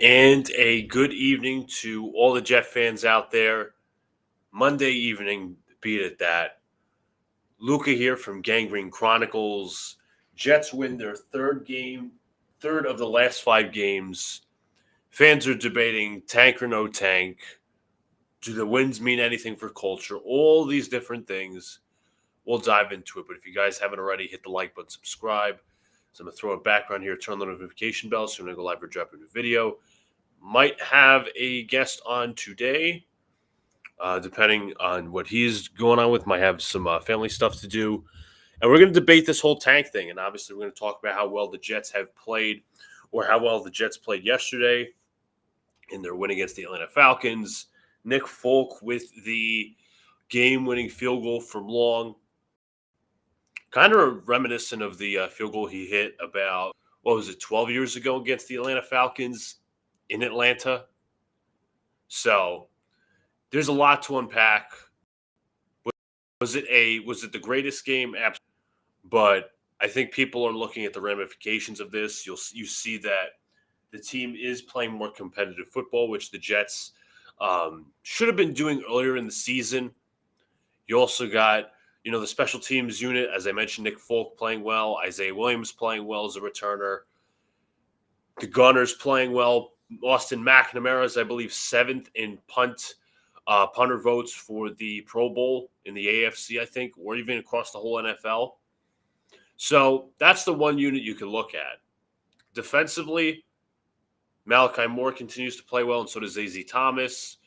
And a good evening to all the Jet fans out there. Monday evening, beat it that. Luca here from Gangrene Chronicles. Jets win their third of the last 5 games. Fans are debating tank or no tank. Do the wins mean anything for culture? All these different things. We'll dive into it. But if you guys haven't already, hit the like button, subscribe. So I'm going to throw a background here, turn the notification bell so when I go live or drop a new video. Might have a guest on today, depending on what he's going on with. Might have some family stuff to do. And we're going to debate this whole tank thing. And obviously, we're going to talk about how well the Jets have played or how well the Jets played yesterday in their win against the Atlanta Falcons. Nick Folk with the game-winning field goal from long. Kind of reminiscent of the field goal he hit about, 12 years ago against the Atlanta Falcons in Atlanta. So there's a lot to unpack. Was it the greatest game? Absolutely. But I think people are looking at the ramifications of this. You see that the team is playing more competitive football, which the Jets should have been doing earlier in the season. You also got, the special teams unit, as I mentioned, Nick Folk playing well, Isaiah Williams playing well as a returner, the Gunners playing well. Austin McNamara is, I believe, 7th in punter votes for the Pro Bowl in the AFC, I think, or even across the whole NFL. So that's the one unit you can look at. Defensively, Malachi Moore continues to play well, and so does A.Z. Thomas.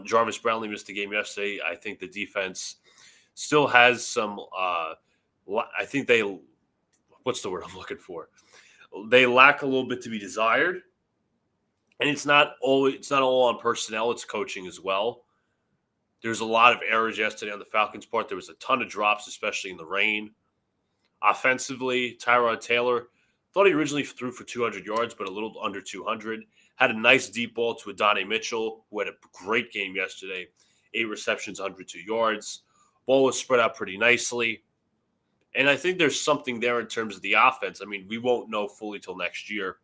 Jarvis Brownlee missed the game yesterday. I think the defense still has some I think what's the word I'm looking for? They lack a little bit to be desired. And it's not all on personnel, it's coaching as well. There's a lot of errors yesterday on the Falcons' part. There was a ton of drops, especially in the rain. Offensively, Tyrod Taylor thought he originally threw for 200 yards, but a little under 200. Had a nice deep ball to Adonai Mitchell, who had a great game yesterday. 8 receptions, 102 yards. Ball was spread out pretty nicely. And I think there's something there in terms of the offense. I mean, we won't know fully till next year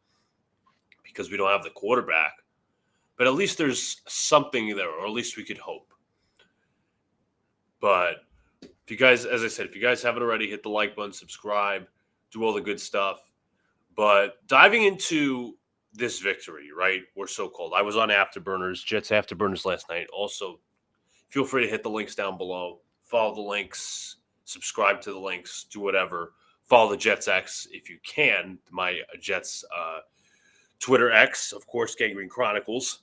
because we don't have the quarterback. But at least there's something there, or at least we could hope. But if you guys, as I said, if you guys haven't already, hit the like button, subscribe, do all the good stuff. But diving into this victory, right, or so-called. I was on Afterburners, Jets Afterburners last night. Also, feel free to hit the links down below. Follow the links, subscribe to the links, do whatever. Follow the Jets X if you can. My Jets Twitter X, of course, Gangrene Chronicles.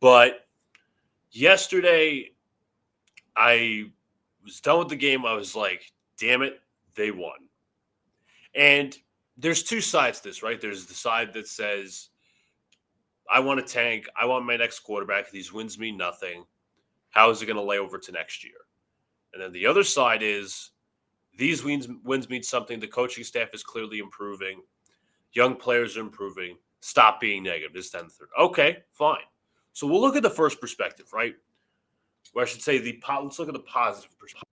But yesterday, I was done with the game. I was like, damn it, they won. And there's two sides to this, right? There's the side that says, I want to tank. I want my next quarterback. These wins mean nothing. How is it going to lay over to next year? And then the other side is, these wins mean something. The coaching staff is clearly improving. Young players are improving. Stop being negative. This, then, third. Okay, fine. So we'll look at the first perspective, right? Or I should say, let's look at the positive perspective.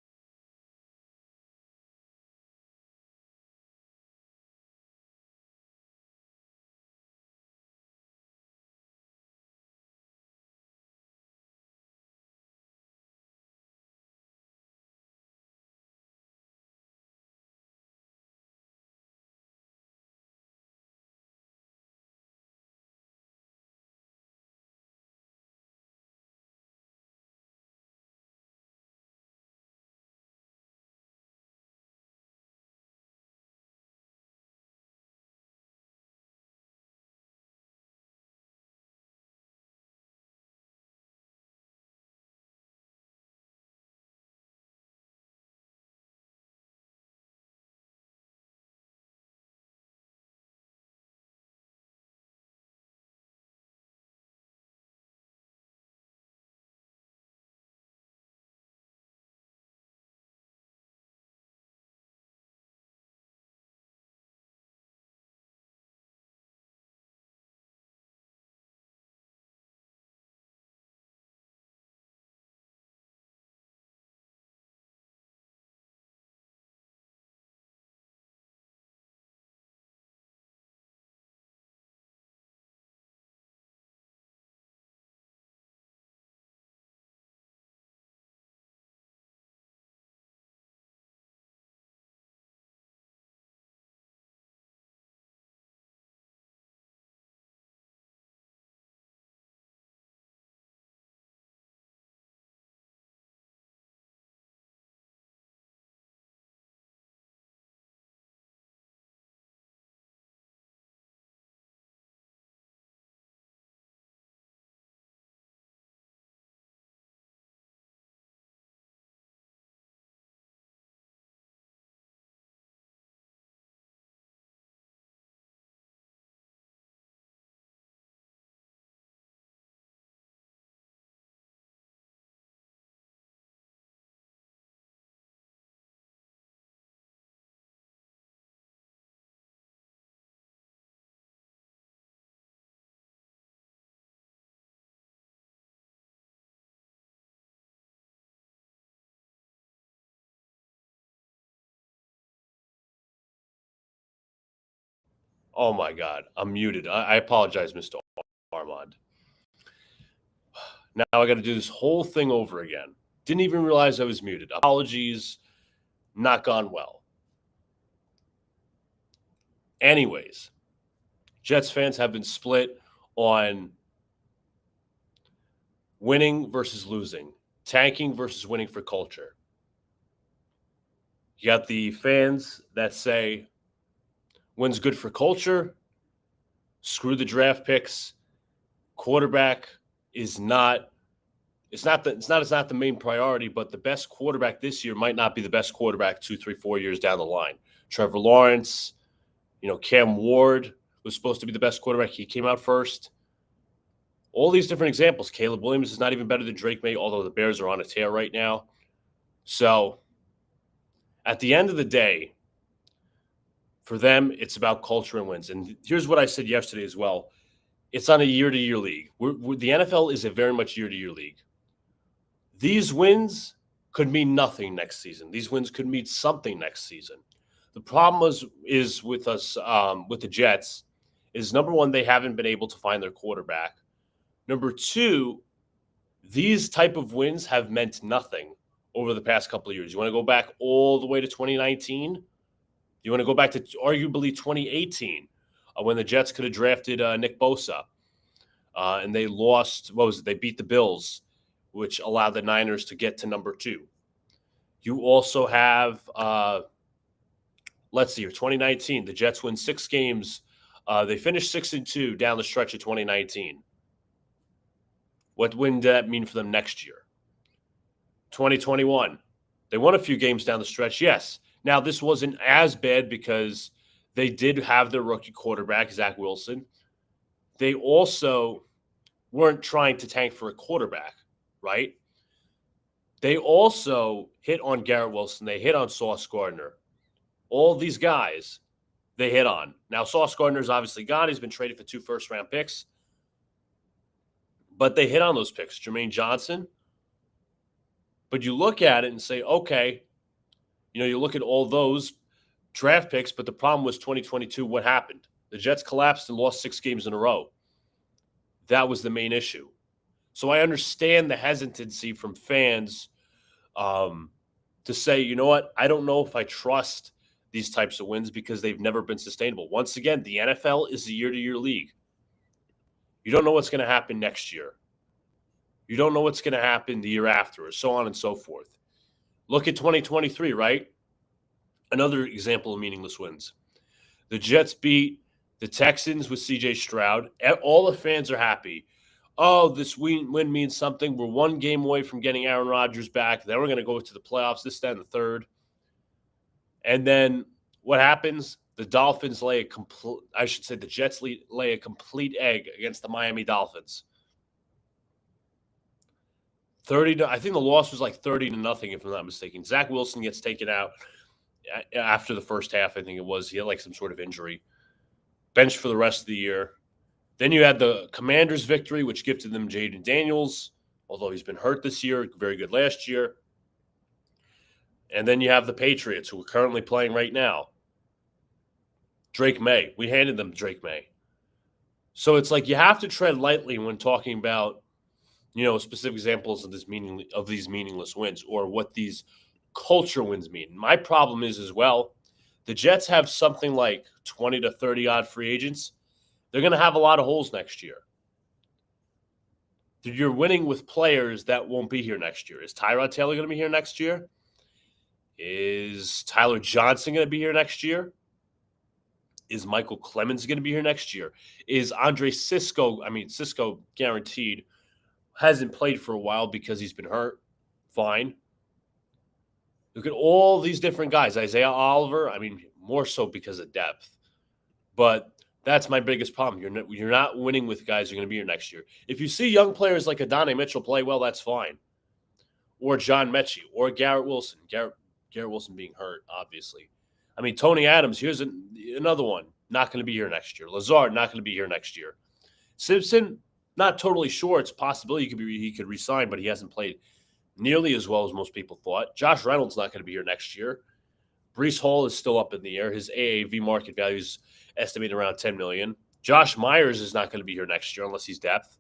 Oh my God, I'm muted. I apologize, Mr. Armand. Now I got to do this whole thing over again. Didn't even realize I was muted. Apologies, not gone well. Anyways, Jets fans have been split on winning versus losing, tanking versus winning for culture. You got the fans that say wins good for culture, screw the draft picks, quarterback is not it's not the main priority, but the best quarterback this year might not be the best quarterback 2, 3, 4 years down the line. Trevor Lawrence, Cam Ward was supposed to be the best quarterback. He came out first. All these different examples. Caleb Williams is not even better than Drake May, although the Bears are on a tear right now. So at the end of the day, for them, it's about culture and wins. And here's what I said yesterday as well. It's on a year-to-year league. The NFL is a very much year-to-year league. These wins could mean nothing next season. These wins could mean something next season. The problem is with us, with the Jets, is number one, they haven't been able to find their quarterback. Number two, these type of wins have meant nothing over the past couple of years. You want to go back all the way to 2019? You want to go back to arguably 2018 when the Jets could have drafted Nick Bosa and they lost, they beat the Bills, which allowed the Niners to get to number 2. You also have, let's see here, 2019, the Jets win 6 games. They finished 6-2 down the stretch of 2019. What win did that mean for them next year? 2021, they won a few games down the stretch, yes. Now, this wasn't as bad because they did have their rookie quarterback, Zach Wilson. They also weren't trying to tank for a quarterback, right? They also hit on Garrett Wilson. They hit on Sauce Gardner. All these guys they hit on. Now, Sauce Gardner's obviously gone. He's been traded for 2 first-round picks. But they hit on those picks. Jermaine Johnson. But you look at it and say, okay, you look at all those draft picks, but the problem was 2022, what happened? The Jets collapsed and lost 6 games in a row. That was the main issue. So I understand the hesitancy from fans to say, you know what, I don't know if I trust these types of wins because they've never been sustainable. Once again, the NFL is a year-to-year league. You don't know what's going to happen next year. You don't know what's going to happen the year after, or so on and so forth. Look at 2023, right? Another example of meaningless wins. The Jets beat the Texans with C.J. Stroud. All the fans are happy. Oh, this win means something. We're 1 game away from getting Aaron Rodgers back. Then we're going to go to the playoffs, this, that, and the third. And then what happens? The Dolphins the Jets lay a complete egg against the Miami Dolphins. I think the loss was like 30-0, if I'm not mistaken. Zach Wilson gets taken out after the first half, I think it was. He had like some sort of injury. Benched for the rest of the year. Then you had the Commanders' victory, which gifted them Jaden Daniels, although he's been hurt this year, very good last year. And then you have the Patriots, who are currently playing right now. Drake May. We handed them Drake May. So it's like you have to tread lightly when talking about specific examples of these meaningless wins or what these culture wins mean. My problem is as well, the Jets have something like 20 to 30 odd free agents. They're going to have a lot of holes next year. You're winning with players that won't be here next year. Is Tyrod Taylor going to be here next year? Is Tyler Johnson going to be here next year? Is Michael Clemens going to be here next year? Is Andre Cisco guaranteed, hasn't played for a while because he's been hurt. Fine. Look at all these different guys. Isaiah Oliver, more so because of depth. But that's my biggest problem. You're not winning with guys who are going to be here next year. If you see young players like Adonai Mitchell play well, that's fine. Or John Mechie, or Garrett Wilson. Garrett Wilson being hurt, obviously. Tony Adams, here's another one. Not going to be here next year. Lazard, not going to be here next year. Simpson, not totally sure. It's a possibility he could resign, but he hasn't played nearly as well as most people thought. Josh Reynolds not going to be here next year. Breece Hall is still up in the air. His AAV market value is estimated around $10 million. Josh Myers is not going to be here next year unless he's depth.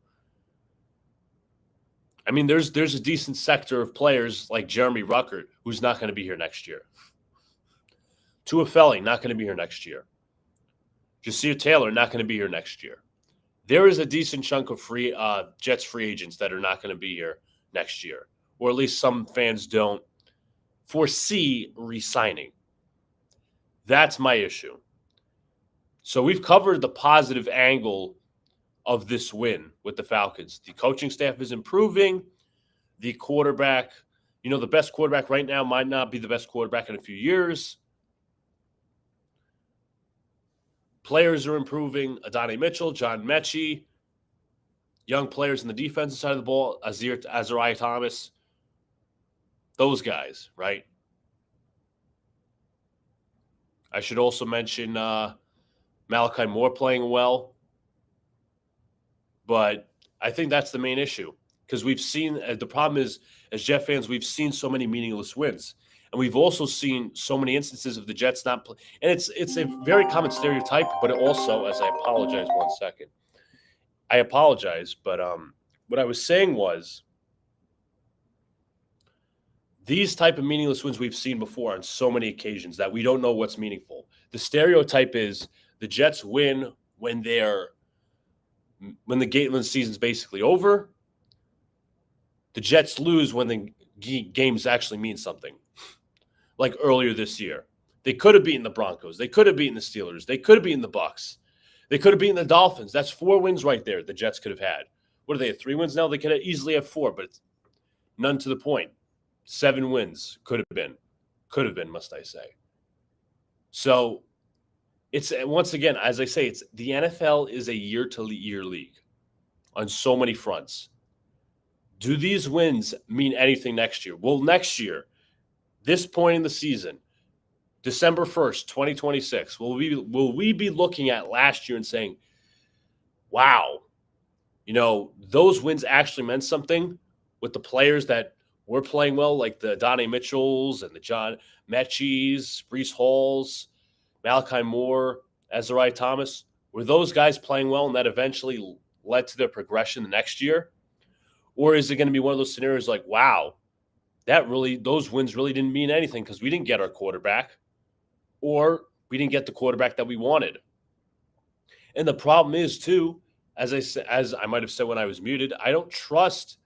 I mean, there's a decent sector of players like Jeremy Ruckert who's not going to be here next year. Tua Felling, not going to be here next year. Jasir Taylor, not going to be here next year. There is a decent chunk of Jets free agents that are not going to be here next year, or at least some fans don't foresee re-signing. That's my issue. So we've covered the positive angle of this win with the Falcons. The coaching staff is improving. The quarterback, the best quarterback right now might not be the best quarterback in a few years. Players are improving. Adonai Mitchell, John Mechie, young players in the defensive side of the ball, Azariah Thomas, those guys, right? I should also mention Malachi Moore playing well. But I think that's the main issue because we've seen the problem is, as Jet fans, we've seen so many meaningless wins. And we've also seen so many instances of the Jets not play. And it's a very common stereotype, but it also, as I apologize 1 second. I apologize, but what I was saying was these type of meaningless wins we've seen before on so many occasions that we don't know what's meaningful. The stereotype is the Jets win when the season's basically over. The Jets lose when the games actually mean something. Like earlier this year. They could have beaten the Broncos. They could have beaten the Steelers. They could have beaten the Bucs. They could have beaten the Dolphins. That's 4 wins right there the Jets could have had. What are they, 3 wins now? They could have easily have 4, but it's none to the point. 7 wins could have been. Could have been, must I say. So it's, once again, as I say, the NFL is a year-to-year league on so many fronts. Do these wins mean anything next year? Well, next year, this point in the season, December 1st, 2026, will we be looking at last year and saying, wow, those wins actually meant something with the players that were playing well, like the Adonai Mitchells and the John Mechie's, Breece Halls, Malachi Moore, Azariah Thomas? Were those guys playing well and that eventually led to their progression the next year? Or is it going to be one of those scenarios like, wow, those wins really didn't mean anything because we didn't get our quarterback or we didn't get the quarterback that we wanted? And the problem is, too, as I might have said when I was muted, I don't trust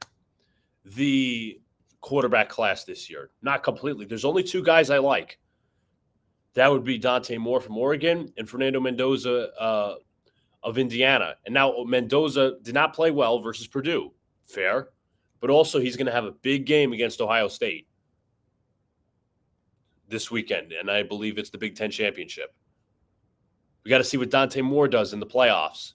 the quarterback class this year. Not completely. There's only 2 guys I like. That would be Dante Moore from Oregon and Fernando Mendoza of Indiana. And now Mendoza did not play well versus Purdue. Fair. But also he's going to have a big game against Ohio State this weekend, and I believe it's the Big Ten Championship. We got to see what Dante Moore does in the playoffs.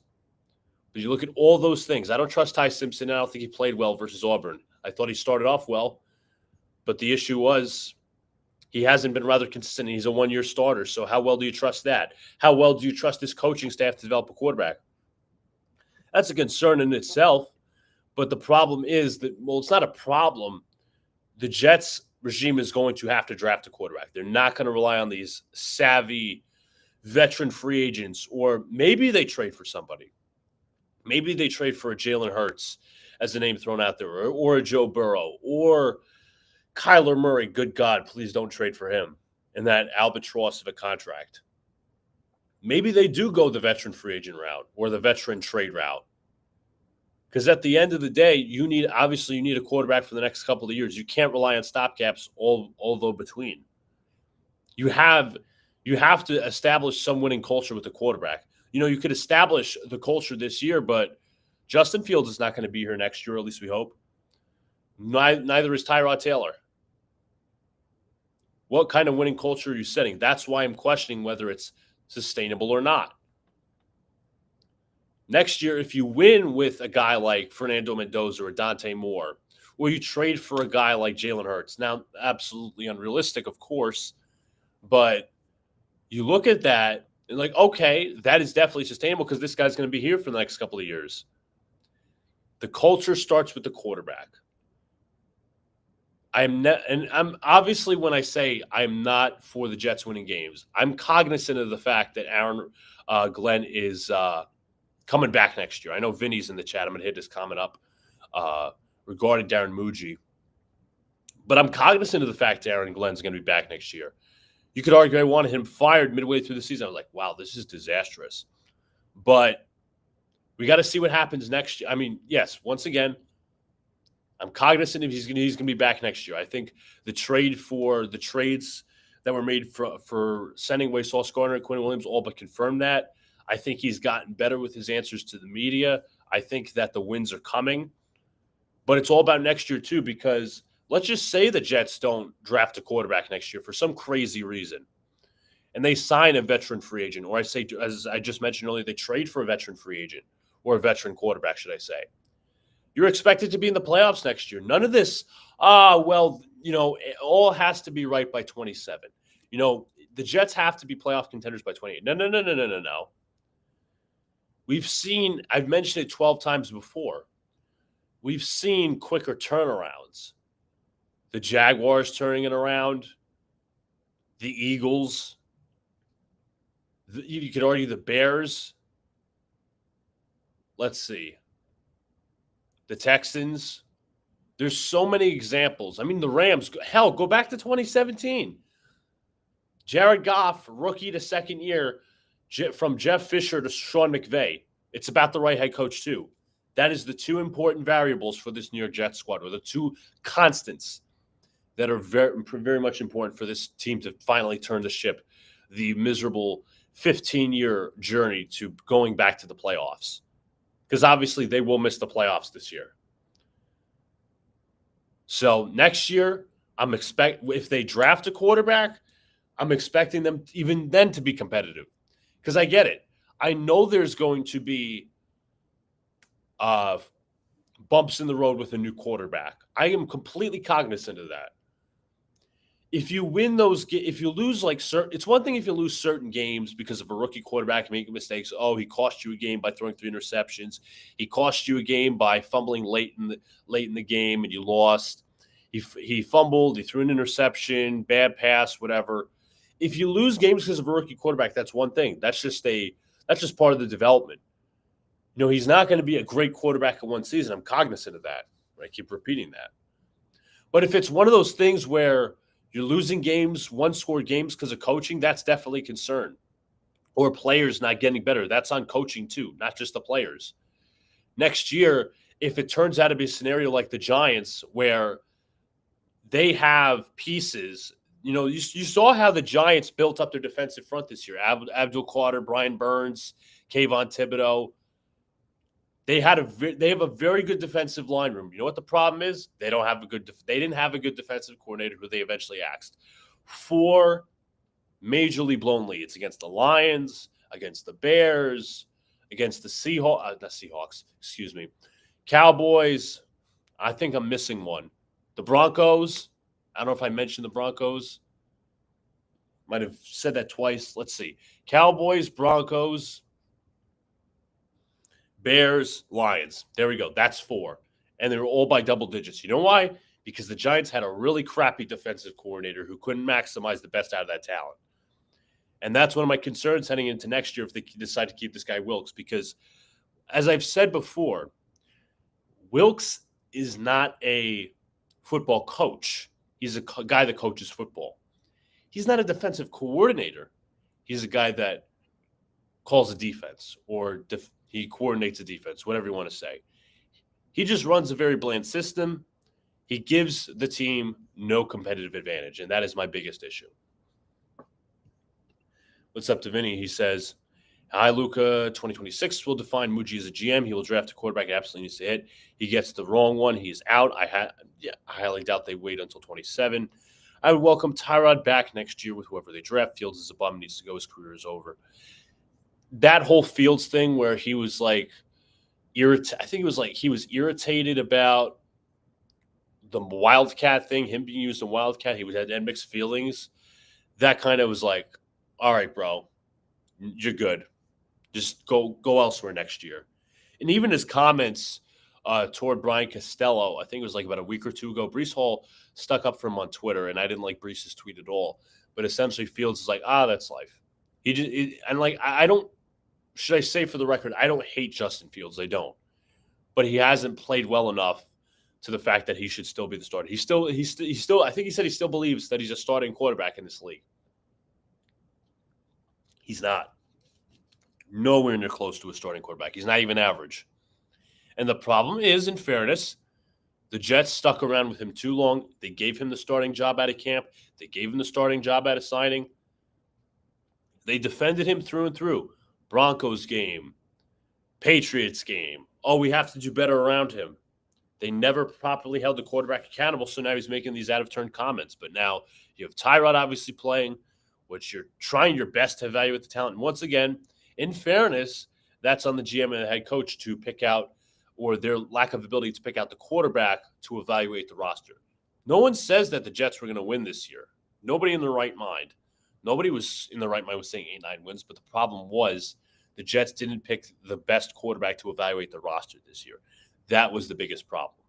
But you look at all those things. I don't trust Ty Simpson. I don't think he played well versus Auburn. I thought he started off well, but the issue was he hasn't been rather consistent. He's a 1-year starter, so how well do you trust that? How well do you trust this coaching staff to develop a quarterback? That's a concern in itself. But the problem is that, well, it's not a problem. The Jets regime is going to have to draft a quarterback. They're not going to rely on these savvy veteran free agents, or maybe they trade for somebody. Maybe they trade for a Jalen Hurts as a name thrown out there, or a Joe Burrow, or Kyler Murray. Good God, please don't trade for him in that albatross of a contract. Maybe they do go the veteran free agent route or the veteran trade route. Because at the end of the day, you need a quarterback for the next couple of years. You can't rely on stopgaps although between. You have to establish some winning culture with the quarterback. You could establish the culture this year, but Justin Fields is not going to be here next year, at least we hope. Neither is Tyrod Taylor. What kind of winning culture are you setting? That's why I'm questioning whether it's sustainable or not. Next year, if you win with a guy like Fernando Mendoza or Dante Moore, or you trade for a guy like Jalen Hurts, now absolutely unrealistic, of course, but you look at that and like, okay, that is definitely sustainable because this guy's going to be here for the next couple of years. The culture starts with the quarterback. and I'm obviously when I say I'm not for the Jets winning games, I'm cognizant of the fact that Aaron Glenn is coming back next year. I know Vinny's in the chat. I'm going to hit this comment up uh, regarding Darren Muji. But I'm cognizant of the fact that Aaron Glenn's going to be back next year. You could argue I wanted him fired midway through the season. I was like, wow, this is disastrous. But we got to see what happens next year. I mean, yes, once again, I'm cognizant of he's going to be back next year. I think the trades that were made for sending away Sauce Gardner and Quinn Williams all but confirmed that. I think he's gotten better with his answers to the media. I think that the wins are coming. But it's all about next year, too, because let's just say the Jets don't draft a quarterback next year for some crazy reason, and they sign a veteran free agent, or I say, as I just mentioned earlier, they trade for a veteran free agent or a veteran quarterback, should I say. You're expected to be in the playoffs next year. None of this, it all has to be right by 27. The Jets have to be playoff contenders by 28. No. I've mentioned it 12 times before. We've seen quicker turnarounds. The Jaguars turning it around. The Eagles. You could argue the Bears. Let's see. The Texans. There's so many examples. I mean, the Rams. Hell, go back to 2017. Jared Goff, rookie to second year, from Jeff Fisher to Sean McVay. It's about the right head coach, too. That is the two important variables for this New York Jets squad, or the two constants that are very, very much important for this team to finally turn the ship, the miserable 15-year journey to going back to the playoffs. Because obviously they will miss the playoffs this year. So next year, if they draft a quarterback, I'm expecting them even then to be competitive. Because I get it. I know there's going to be bumps in the road with a new quarterback. I am completely cognizant of that. If you win if you lose it's one thing if you lose certain games because of a rookie quarterback making mistakes. Oh, he cost you a game by throwing 3 interceptions. He cost you a game by fumbling late in the game and you lost. He fumbled. He threw an interception, bad pass, whatever. If you lose games because of a rookie quarterback, that's one thing. That's just part of the development. He's not going to be a great quarterback in one season. I'm cognizant of that. I keep repeating that. But if it's one of those things where you're losing games, one-score games because of coaching, that's definitely a concern. Or players not getting better. That's on coaching too, not just the players. Next year, if it turns out to be a scenario like the Giants where they have pieces, you saw how the Giants built up their defensive front this year. Abdul Carter, Brian Burns, Kayvon Thibodeau. They have a very good defensive line room. You know what the problem is? They didn't have a good defensive coordinator who they eventually axed. 4 majorly blown leads against the Lions, against the Bears, against the Seahawks, excuse me. Cowboys. I think I'm missing one. The Broncos. I don't know if I mentioned the Broncos. Might have said that twice. Let's see. Cowboys, Broncos, Bears, Lions. There we go. That's 4. And they were all by double digits. You know why? Because the Giants had a really crappy defensive coordinator who couldn't maximize the best out of that talent. And that's one of my concerns heading into next year if they decide to keep this guy Wilkes. Because, as I've said before, Wilkes is not a football coach. He's a guy that coaches football. He's not a defensive coordinator. He's a guy that calls a defense or he coordinates a defense, whatever you want to say. He just runs a very bland system. He gives the team no competitive advantage, and that is my biggest issue. What's up to Vinny? He says, hi, Luca. 2026 will define Muji as a GM. He will draft a quarterback he absolutely needs to hit. He gets the wrong one. He's out. I highly doubt they wait until 27. I would welcome Tyrod back next year with whoever they draft. Fields is a bum. Needs to go. His career is over. That whole Fields thing where he was like I think it was like he was irritated about the Wildcat thing, him being used in Wildcat. He had mixed feelings. That kind of was like, all right, bro, you're good. Just go elsewhere next year. And even his comments toward Brian Costello, I think it was like about a week or two ago, Breece Hall stuck up for him on Twitter, and I didn't like Brees's tweet at all. But essentially, Fields is like, that's life. I don't. Should I say for the record, I don't hate Justin Fields. I don't, but he hasn't played well enough to the fact that he should still be the starter. He's still. I think he said he still believes that he's a starting quarterback in this league. He's not. Nowhere near close to a starting quarterback. He's not even average. And the problem is, in fairness, the Jets stuck around with him too long. They gave him the starting job out of camp. They gave him the starting job out of signing. They defended him through and through. Broncos game, Patriots game. Oh, we have to do better around him. They never properly held the quarterback accountable, so now he's making these out-of-turn comments. But now you have Tyrod obviously playing, which you're trying your best to evaluate the talent. And once again, in fairness, that's on the GM and the head coach to pick out, or their lack of ability to pick out the quarterback to evaluate the roster. No one says that the Jets were going to win this year. Nobody in their right mind. Nobody was in the right mind was saying 8-9 wins, but the problem was the Jets didn't pick the best quarterback to evaluate the roster this year. That was the biggest problem.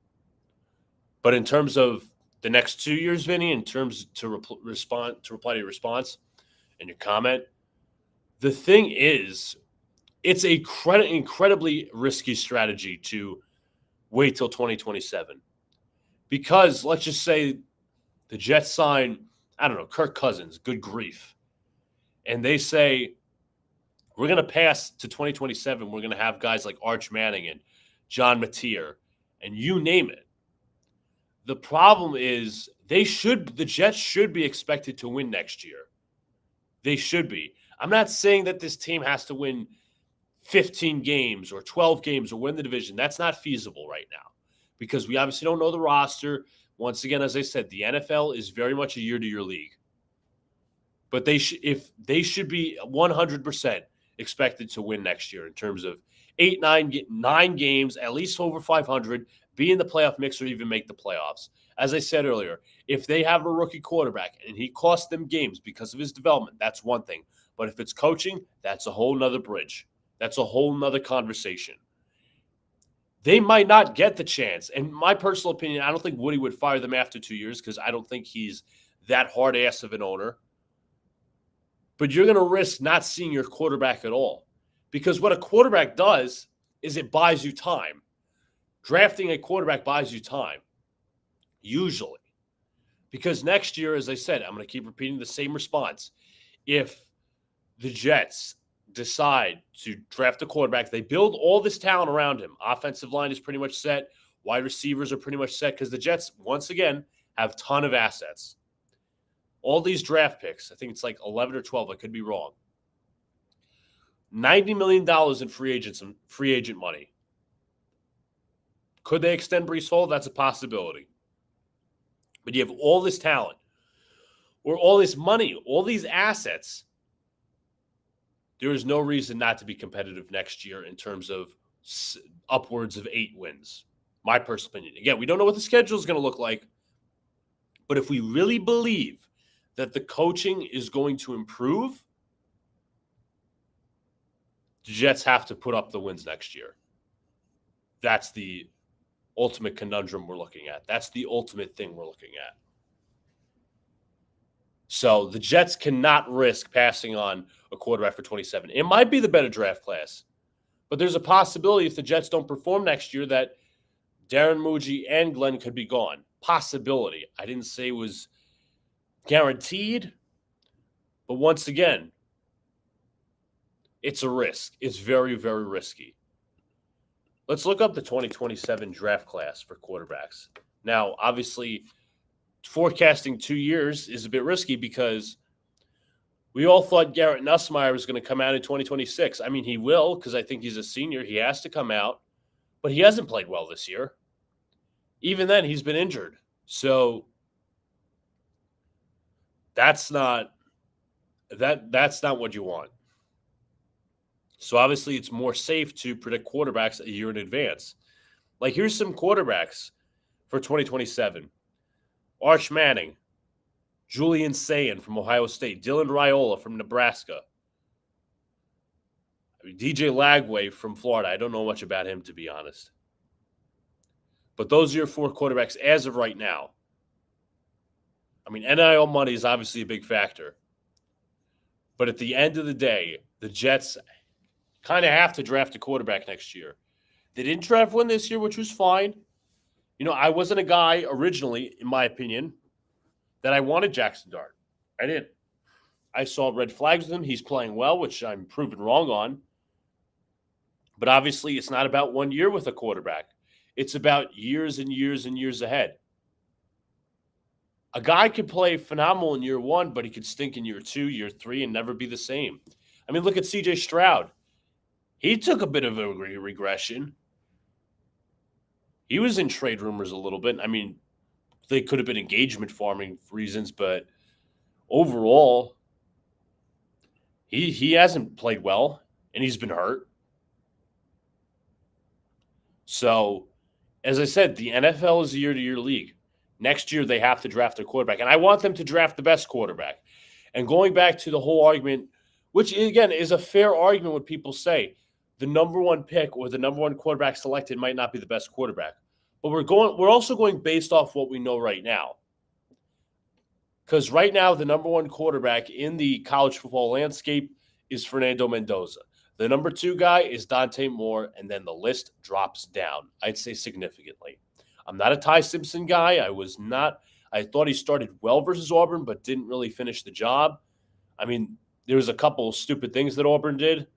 But in terms of the next 2 years, Vinny, in terms to reply to your response and your comment, the thing is, it's a incredibly risky strategy to wait till 2027. Because let's just say the Jets sign, I don't know, Kirk Cousins, good grief. And they say, we're going to pass to 2027. We're going to have guys like Arch Manning and John Mateer, and you name it. The problem is the Jets should be expected to win next year. They should be. I'm not saying that this team has to win 15 games or 12 games or win the division. That's not feasible right now because we obviously don't know the roster. Once again, as I said, the NFL is very much a year-to-year league. But they should be 100% expected to win next year in terms of 9 games, at least over 500, be in the playoff mix or even make the playoffs. As I said earlier, if they have a rookie quarterback and he costs them games because of his development, that's one thing. But if it's coaching, that's a whole nother bridge. That's a whole nother conversation. They might not get the chance. And my personal opinion, I don't think Woody would fire them after 2 years because I don't think he's that hard-ass of an owner. But you're going to risk not seeing your quarterback at all. Because what a quarterback does is it buys you time. Drafting a quarterback buys you time, usually. Because next year, as I said, I'm going to keep repeating the same response. If the Jets decide to draft a quarterback, they build all this talent around him. Offensive line is pretty much set. Wide receivers are pretty much set because the Jets, once again, have a ton of assets. All these draft picks, I think it's like 11 or 12, I could be wrong. $90 million in free agent money. Could they extend Breece Hall? That's a possibility. But you have all this talent, or all this money, all these assets. There is no reason not to be competitive next year in terms of upwards of 8 wins. My personal opinion. Again, we don't know what the schedule is going to look like. But if we really believe that the coaching is going to improve, the Jets have to put up the wins next year. That's the ultimate conundrum we're looking at. That's the ultimate thing we're looking at. So the Jets cannot risk passing on a quarterback for 27. It might be the better draft class, but there's a possibility if the Jets don't perform next year that Darren Muji and Glenn could be gone. Possibility. I didn't say it was guaranteed, but once again, it's a risk. It's very, very risky. Let's look up the 2027 draft class for quarterbacks. Now, obviously, forecasting 2 years is a bit risky because we all thought Garrett Nussmeier was going to come out in 2026. I mean, he will because I think he's a senior. He has to come out, but he hasn't played well this year. Even then, he's been injured. So that's not what you want. So obviously, it's more safe to predict quarterbacks a year in advance. Like, here's some quarterbacks for 2027. Arch Manning, Julian Sayin from Ohio State, Dylan Raiola from Nebraska, DJ Lagway from Florida. I don't know much about him, to be honest. But those are your 4 quarterbacks as of right now. I mean, NIL money is obviously a big factor. But at the end of the day, the Jets kind of have to draft a quarterback next year. They didn't draft one this year, which was fine. I wasn't a guy originally, in my opinion, that I wanted Jackson Dart. I didn't. I saw red flags with him. He's playing well, which I'm proven wrong on. But obviously, it's not about 1 year with a quarterback. It's about years and years and years ahead. A guy could play phenomenal in year one, but he could stink in year two, year three, and never be the same. I mean, look at C.J. Stroud. He took a bit of a regression. He was in trade rumors a little bit. I mean, they could have been engagement farming reasons, but overall, he hasn't played well, and he's been hurt. So, as I said, the NFL is a year-to-year league. Next year, they have to draft a quarterback, and I want them to draft the best quarterback. And going back to the whole argument, which, again, is a fair argument when people say the number one pick or the number one quarterback selected might not be the best quarterback. But we're also going based off what we know right now. Because right now, the number one quarterback in the college football landscape is Fernando Mendoza. The number two guy is Dante Moore, and then the list drops down, I'd say significantly. I'm not a Ty Simpson guy. I thought he started well versus Auburn, but didn't really finish the job. I mean, there was a couple of stupid things that Auburn did.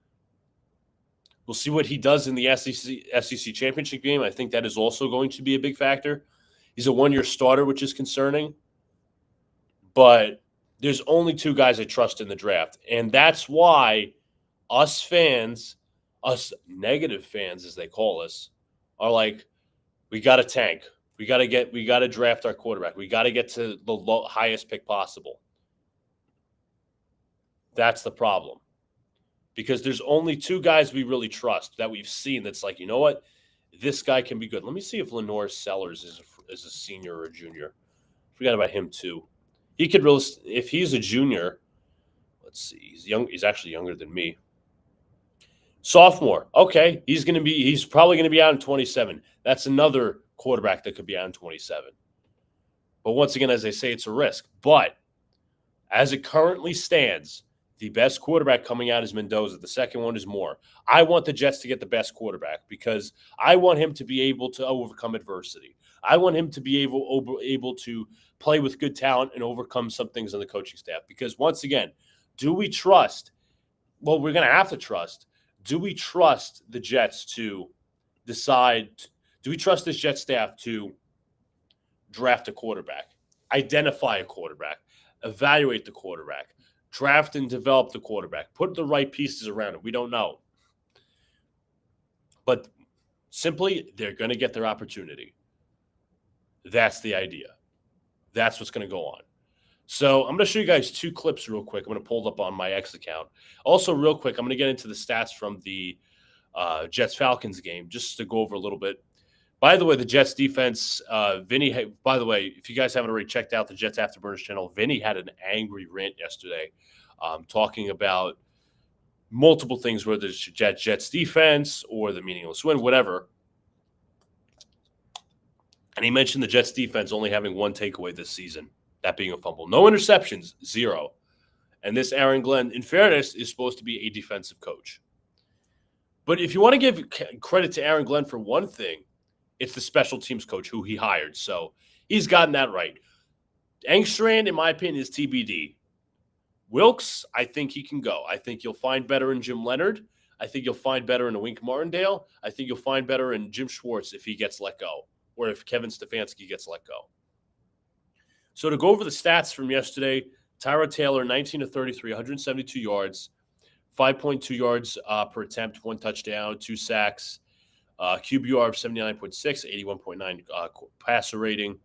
We'll see what he does in the SEC championship game. I think that is also going to be a big factor. He's a one-year starter, which is concerning. But there's only two guys I trust in the draft. And that's why us fans, us negative fans as they call us, are like, we got to tank. We got to draft our quarterback. We got to get to the highest pick possible. That's the problem. Because there's only two guys we really trust that we've seen that's like, you know what? This guy can be good. Let me see if Lenore Sellers is a senior or a junior. Forgot about him too. He could really, if he's a junior, let's see, he's young. He's actually younger than me. Sophomore. Okay, he's probably going to be out in 27. That's another quarterback that could be out in 27. But once again, as I say, it's a risk. But as it currently stands, the best quarterback coming out is Mendoza. The second one is Moore. I want the Jets to get the best quarterback because I want him to be able to overcome adversity. I want him to be able to play with good talent and overcome some things on the coaching staff. Because once again, do we trust? Well, we're going to have to trust. Do we trust the Jets to decide? Do we trust this Jet staff to draft a quarterback, identify a quarterback, evaluate the quarterback, draft and develop the quarterback, put the right pieces around it? We don't know. But simply, they're going to get their opportunity. That's the idea. That's what's going to go on. So I'm going to show you guys two clips real quick. I'm going to pull it up on my X account. Also, real quick, I'm going to get into the stats from the Jets-Falcons game just to go over a little bit. By the way, the Jets defense, Vinny, by the way, if you guys haven't already checked out the Jets Afterburners channel, Vinny had an angry rant yesterday talking about multiple things, whether it's Jets defense or the meaningless win, whatever. And he mentioned the Jets defense only having one takeaway this season, that being a fumble. No interceptions, 0. And this Aaron Glenn, in fairness, is supposed to be a defensive coach. But if you want to give credit to Aaron Glenn for one thing, it's the special teams coach who he hired. So he's gotten that right. Engstrand, in my opinion, is TBD. Wilkes, I think he can go. I think you'll find better in Jim Leonard. I think you'll find better in a Wink Martindale. I think you'll find better in Jim Schwartz if he gets let go, or if Kevin Stefanski gets let go. So to go over the stats from yesterday, Tyrod Taylor, 19 of 33, 172 yards, 5.2 yards per attempt, 1 touchdown, 2 sacks, QBR of 79.6, 81.9 passer rating.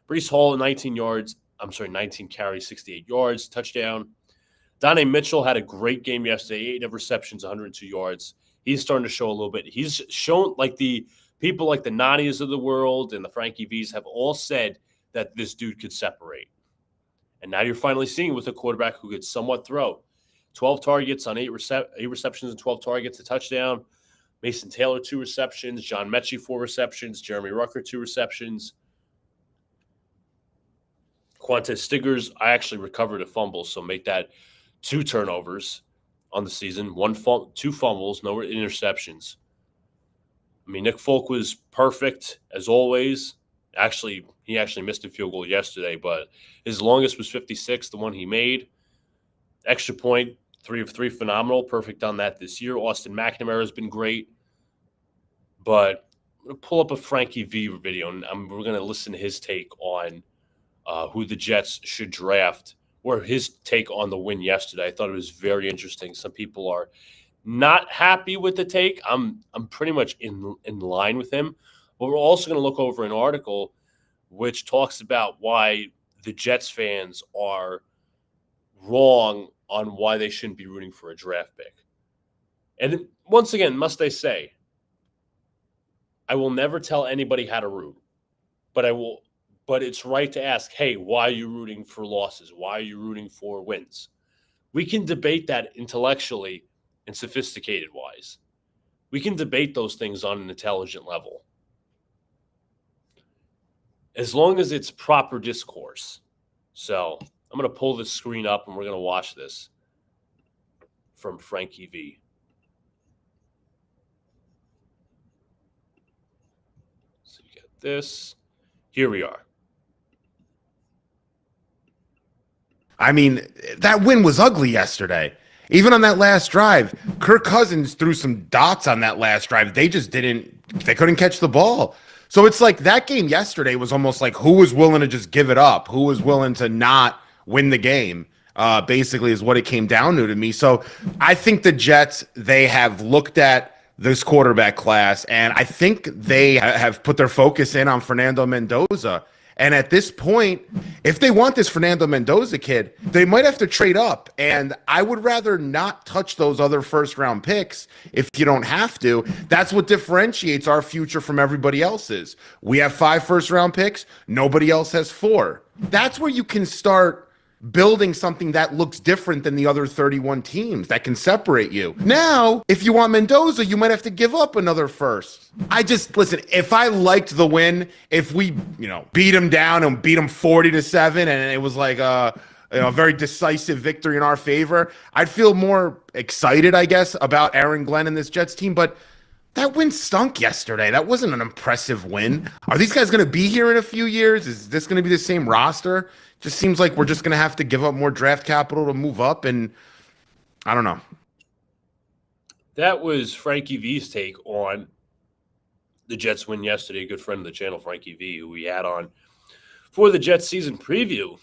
Breece Hall, 19 carries, 68 yards, touchdown. Donnie Mitchell had a great game yesterday, 8 of receptions, 102 yards. He's starting to show a little bit. He's shown, like the people like the Nanias of the world and the Frankie V's have all said that this dude could separate. And now you're finally seeing it with a quarterback who could somewhat throw. 12 targets on 8 receptions and 12 targets, a touchdown. Mason Taylor, 2 receptions. John Mechie, 4 receptions. Jeremy Rucker, 2 receptions. Quantez Stiggers, I actually recovered a fumble, so make that 2 turnovers on the season, 2 fumbles, no interceptions. I mean, Nick Folk was perfect as always. Actually, he actually missed a field goal yesterday, but his longest was 56, the one he made. Extra point, 3 of 3, phenomenal. Perfect on that this year. Austin McNamara has been great. But I'm going to pull up a Frankie V video, and we're going to listen to his take on who the Jets should draft, or his take on the win yesterday. I thought it was very interesting. Some people are not happy with the take. I'm pretty much in line with him. But we're also going to look over an article which talks about why the Jets fans are wrong on why they shouldn't be rooting for a draft pick. And once again, must I say, I will never tell anybody how to root, but it's right to ask, hey, why are you rooting for losses? Why are you rooting for wins? We can debate that intellectually and sophisticated wise. We can debate those things on an intelligent level. As long as it's proper discourse. So I'm going to pull this screen up and we're going to watch this from Frankie V. So you get this. Here we are. I mean, that win was ugly yesterday. Even on that last drive, Kirk Cousins threw some dots on that last drive. They couldn't catch the ball. So it's like that game yesterday was almost like who was willing to just give it up? Who was willing to not win the game? Basically is what it came down to me. So I think the Jets, they have looked at this quarterback class, and I think they have put their focus in on Fernando Mendoza. And at this point, if they want this Fernando Mendoza kid, they might have to trade up. And I would rather not touch those other first-round picks if you don't have to. That's what differentiates our future from everybody else's. We have 5 first-round picks. Nobody else has 4. That's where you can start building something that looks different than the other 31 teams that can separate you. Now, if you want Mendoza, you might have to give up another first. Listen, if I liked the win, if we, beat him down and beat him 40-7 and it was like a very decisive victory in our favor, I'd feel more excited, I guess, about Aaron Glenn and this Jets team, but that win stunk yesterday. That wasn't an impressive win. Are these guys going to be here in a few years? Is this going to be the same roster? Just seems like we're just going to have to give up more draft capital to move up, and I don't know. That was Frankie V's take on the Jets win yesterday. A good friend of the channel, Frankie V, who we had on for the Jets season preview.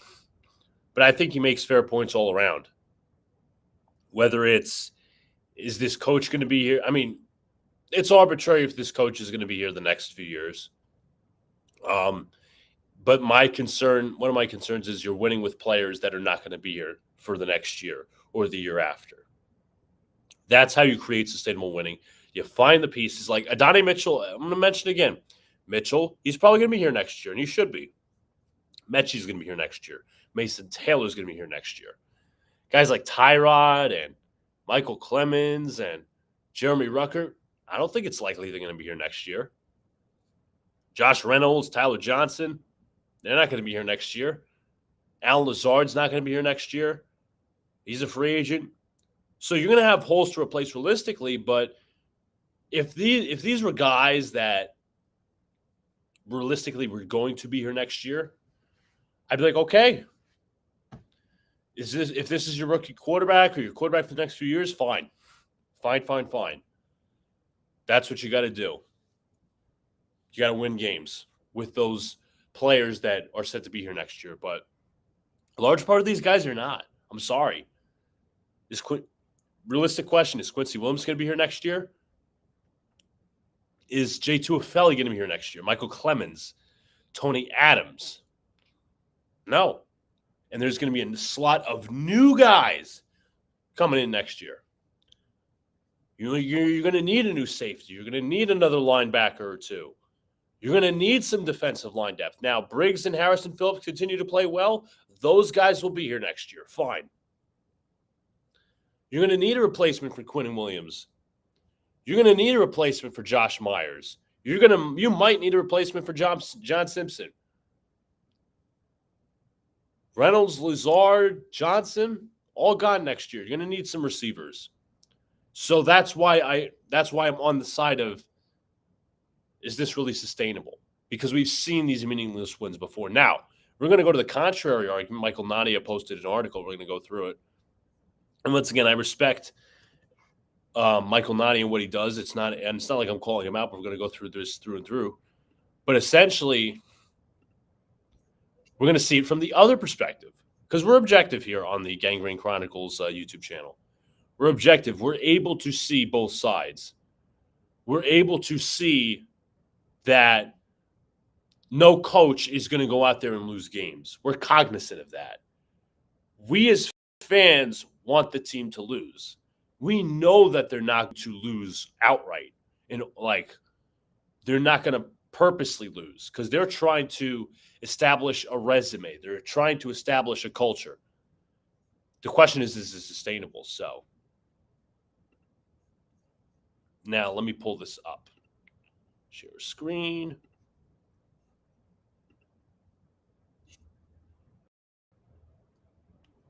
But I think he makes fair points all around. Whether is this coach going to be here? I mean, it's arbitrary if this coach is going to be here the next few years. But one of my concerns is you're winning with players that are not going to be here for the next year or the year after. That's how you create sustainable winning. You find the pieces like Adonai Mitchell. I'm going to mention again. Mitchell, he's probably going to be here next year, and he should be. Mechie's going to be here next year. Mason Taylor's going to be here next year. Guys like Tyrod and Michael Clemens and Jeremy Ruckert, I don't think it's likely they're going to be here next year. Josh Reynolds, Tyler Johnson, they're not going to be here next year. Alan Lazard's not going to be here next year. He's a free agent. So you're going to have holes to replace realistically, but if these were guys that realistically were going to be here next year, I'd be like, okay, if this is your rookie quarterback or your quarterback for the next few years, fine. Fine. That's what you got to do. You got to win games with those players that are set to be here next year. But a large part of these guys are not. I'm sorry. Realistic question, is Quincy Williams going to be here next year? Is J. Tuafeli going to be here next year? Michael Clemens? Tony Adams? No. And there's going to be a slot of new guys coming in next year. You're going to need a new safety. You're going to need another linebacker or two. You're going to need some defensive line depth. Now, Briggs and Harrison Phillips continue to play well. Those guys will be here next year. Fine. You're going to need a replacement for Quinnen Williams. You're going to need a replacement for Josh Myers. You might need a replacement for John Simpson. Reynolds, Lazard, Johnson, all gone next year. You're going to need some receivers. So that's why I'm on the side of, is this really sustainable? Because we've seen these meaningless wins before. Now, we're going to go to the contrary argument. Michael Nadia posted an article. We're going to go through it. And once again, I respect Michael Nadia and what he does. It's not like I'm calling him out, but we're going to go through this through and through. But essentially, we're going to see it from the other perspective, because we're objective here on the Gangrene Chronicles YouTube channel. We're objective. We're able to see both sides. We're able to see that no coach is going to go out there and lose games. We're cognizant of that. We as fans want the team to lose. We know that they're not going to lose outright. And they're not going to purposely lose, because they're trying to establish a resume. They're trying to establish a culture. The question is it sustainable? So now let me pull this up. Share screen.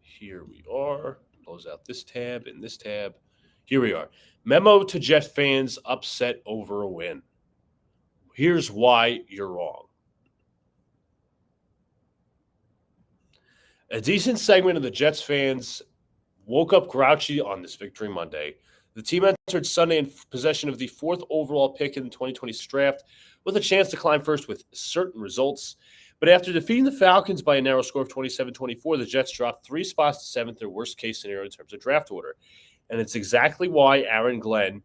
Here we are. Close out this tab and this tab. Here we are. Memo to Jet fans upset over a win. Here's why you're wrong. A decent segment of the Jets fans woke up grouchy on this victory Monday. The team entered Sunday in possession of the 4th overall pick in the 2020 draft with a chance to climb first with certain results. But after defeating the Falcons by a narrow score of 27-24, the Jets dropped 3 spots to 7th, their worst-case scenario in terms of draft order. And it's exactly why Aaron Glenn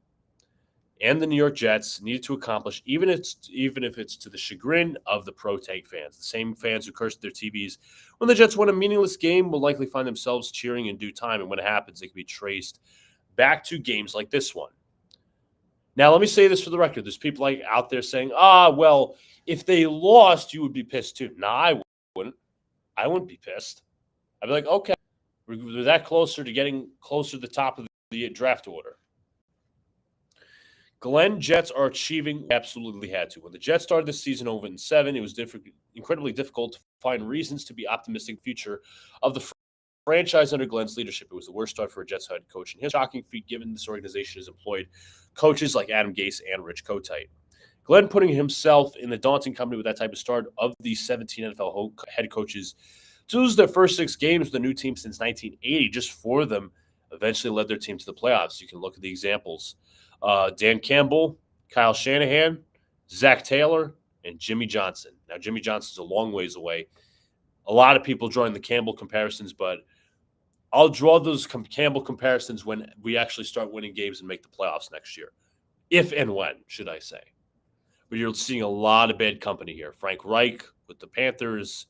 and the New York Jets needed to accomplish, even if it's to the chagrin of the pro-tank fans. The same fans who cursed their TVs when the Jets won a meaningless game will likely find themselves cheering in due time. And when it happens, it can be traced back to games like this one. Now, let me say this for the record. There's people out there saying, well, if they lost, you would be pissed too. Nah, I wouldn't. I wouldn't be pissed. I'd be like, okay, we're that closer to getting closer to the top of the draft order. Glenn, Jets are achieving what they absolutely had to. When the Jets started this season 0-7, it was incredibly difficult to find reasons to be optimistic future of the franchise under Glenn's leadership. It was the worst start for a Jets head coach in his shocking feat, given this organization has employed coaches like Adam Gase and Rich Kotite. Glenn putting himself in the daunting company with that type of start of the 17 NFL head coaches to lose their first 6 games with a new team since 1980. Just 4 of them eventually led their team to the playoffs. You can look at the examples. Dan Campbell, Kyle Shanahan, Zach Taylor, and Jimmy Johnson. Now, Jimmy Johnson's a long ways away. A lot of people drawing the Campbell comparisons, but I'll draw those Campbell comparisons when we actually start winning games and make the playoffs next year. If and when, should I say. But you're seeing a lot of bad company here. Frank Reich with the Panthers,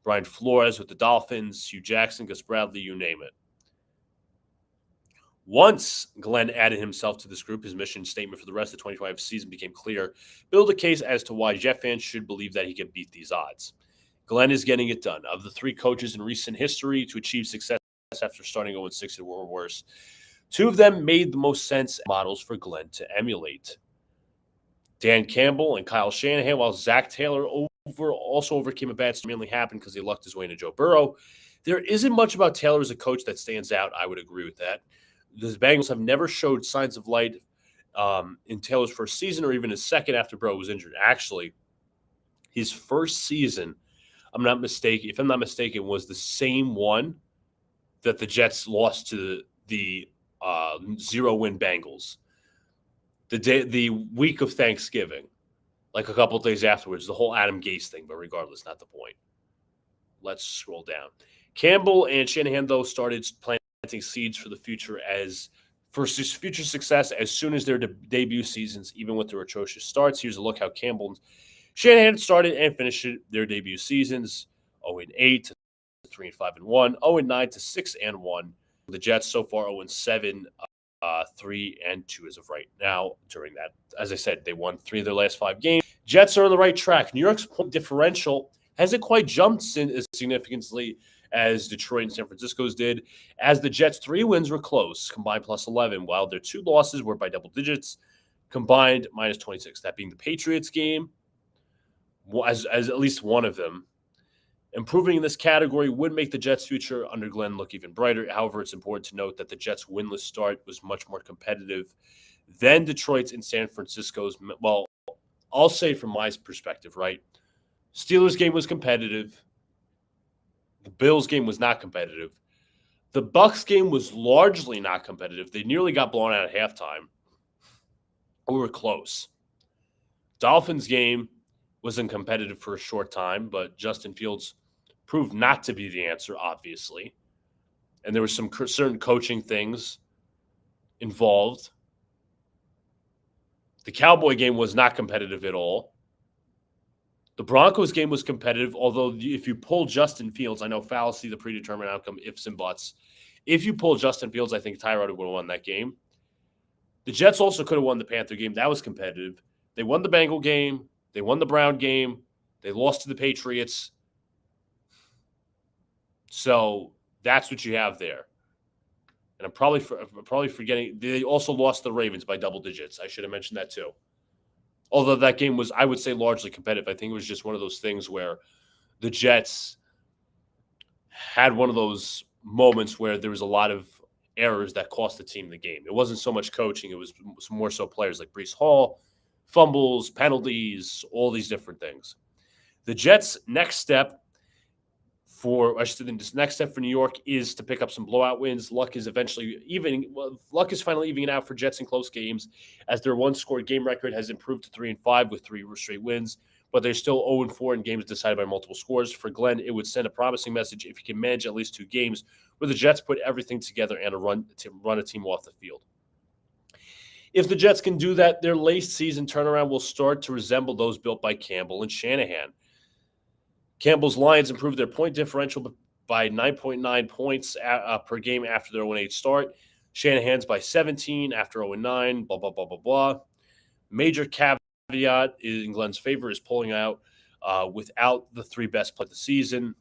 Brian Flores with the Dolphins, Hugh Jackson, Gus Bradley, you name it. Once Glenn added himself to this group, his mission statement for the rest of the 2025 season became clear. Build a case as to why Jet fans should believe that he can beat these odds. Glenn is getting it done. Of the 3 coaches in recent history to achieve success after starting 0-6 or worse, 2 of them made the most sense models for Glenn to emulate. Dan Campbell and Kyle Shanahan, while Zach Taylor also overcame a bad start, mainly happened because he lucked his way into Joe Burrow. There isn't much about Taylor as a coach that stands out. I would agree with that. The Bengals have never showed signs of light in Taylor's first season or even his second after Burrow was injured. Actually, his first season, if I'm not mistaken, was the same one that the Jets lost to the 0-win Bengals. The week of Thanksgiving, like a couple of days afterwards, the whole Adam Gase thing, but regardless, not the point. Let's scroll down. Campbell and Shanahan, though, started planting seeds for the future future success as soon as their debut seasons, even with their atrocious starts. Here's a look how Campbell and Shanahan started and finished their debut seasons: 0-8 to 3-5-1, 0-9 to 6-1. The Jets so far 0-7, 3-2 as of right now. During that, as I said, they won 3 of their last 5 games. Jets are on the right track. New York's point differential hasn't quite jumped as significantly as Detroit and San Francisco's did, as the Jets' 3 wins were close, combined plus 11, while their 2 losses were by double digits, combined minus 26. That being the Patriots game, as at least one of them, Improving in this category would make the Jets' future under Glenn look even brighter. However, it's important to note that the Jets' winless start was much more competitive than Detroit's and San Francisco's. Well, I'll say from my perspective, right? Steelers game was competitive. The Bills game was not competitive. The Bucks game was largely not competitive. They nearly got blown out at halftime. We were close. Dolphins game wasn't competitive for a short time, but Justin Fields proved not to be the answer, obviously. And there were some certain coaching things involved. The Cowboy game was not competitive at all. The Broncos game was competitive, although if you pull Justin Fields, I know fallacy, the predetermined outcome, ifs and buts. If you pull Justin Fields, I think Tyrod would have won that game. The Jets also could have won the Panther game. That was competitive. They won the Bengal game. They won the Brown game. They lost to the Patriots. So that's what you have there. And I'm probably forgetting. They also lost the Ravens by double digits. I should have mentioned that too. Although that game was, I would say, largely competitive. I think it was just one of those things where the Jets had one of those moments where there was a lot of errors that cost the team the game. It wasn't so much coaching. It was more so players like Breece Hall, fumbles, penalties, all these different things. The Jets' next step for New York is to pick up some blowout wins. Luck is finally evening out for Jets in close games, as their one-scored game record has improved to 3-5 with 3 straight wins, but they're still 0-4 in games decided by multiple scores. For Glenn, it would send a promising message if he can manage at least 2 games where the Jets put everything together and run a team off the field. If the Jets can do that, their late season turnaround will start to resemble those built by Campbell and Shanahan. Campbell's Lions improved their point differential by 9.9 points per game after their 0-8 start. Shanahan's by 17 after 0-9, blah, blah, blah, blah, blah. Major caveat in Glenn's favor is pulling out without the 3 best players of the season.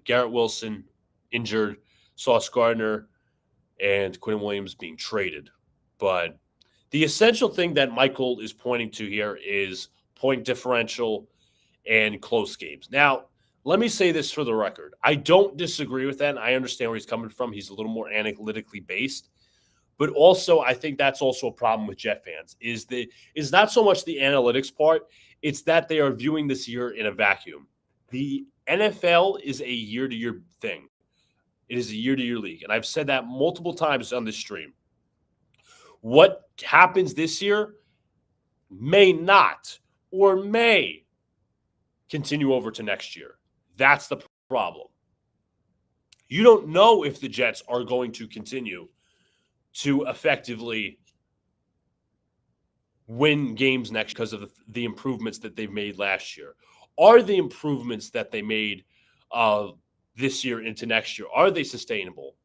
Garrett Wilson injured, Sauce Gardner, and Quinn Williams being traded. But the essential thing that Michael is pointing to here is point differential and close games. Now, let me say this for the record. I don't disagree with that. I understand where he's coming from. He's a little more analytically based. But also, I think that's also a problem with Jet fans, is not so much the analytics part, it's that they are viewing this year in a vacuum. The NFL is a year-to-year thing. It is a year-to-year league. And I've said that multiple times on this stream. What happens this year may not or may continue over to next year. That's the problem. You don't know if the Jets are going to continue to effectively win games next because of the improvements that they've made last year. Are the improvements that they made this year into next year, are they sustainable?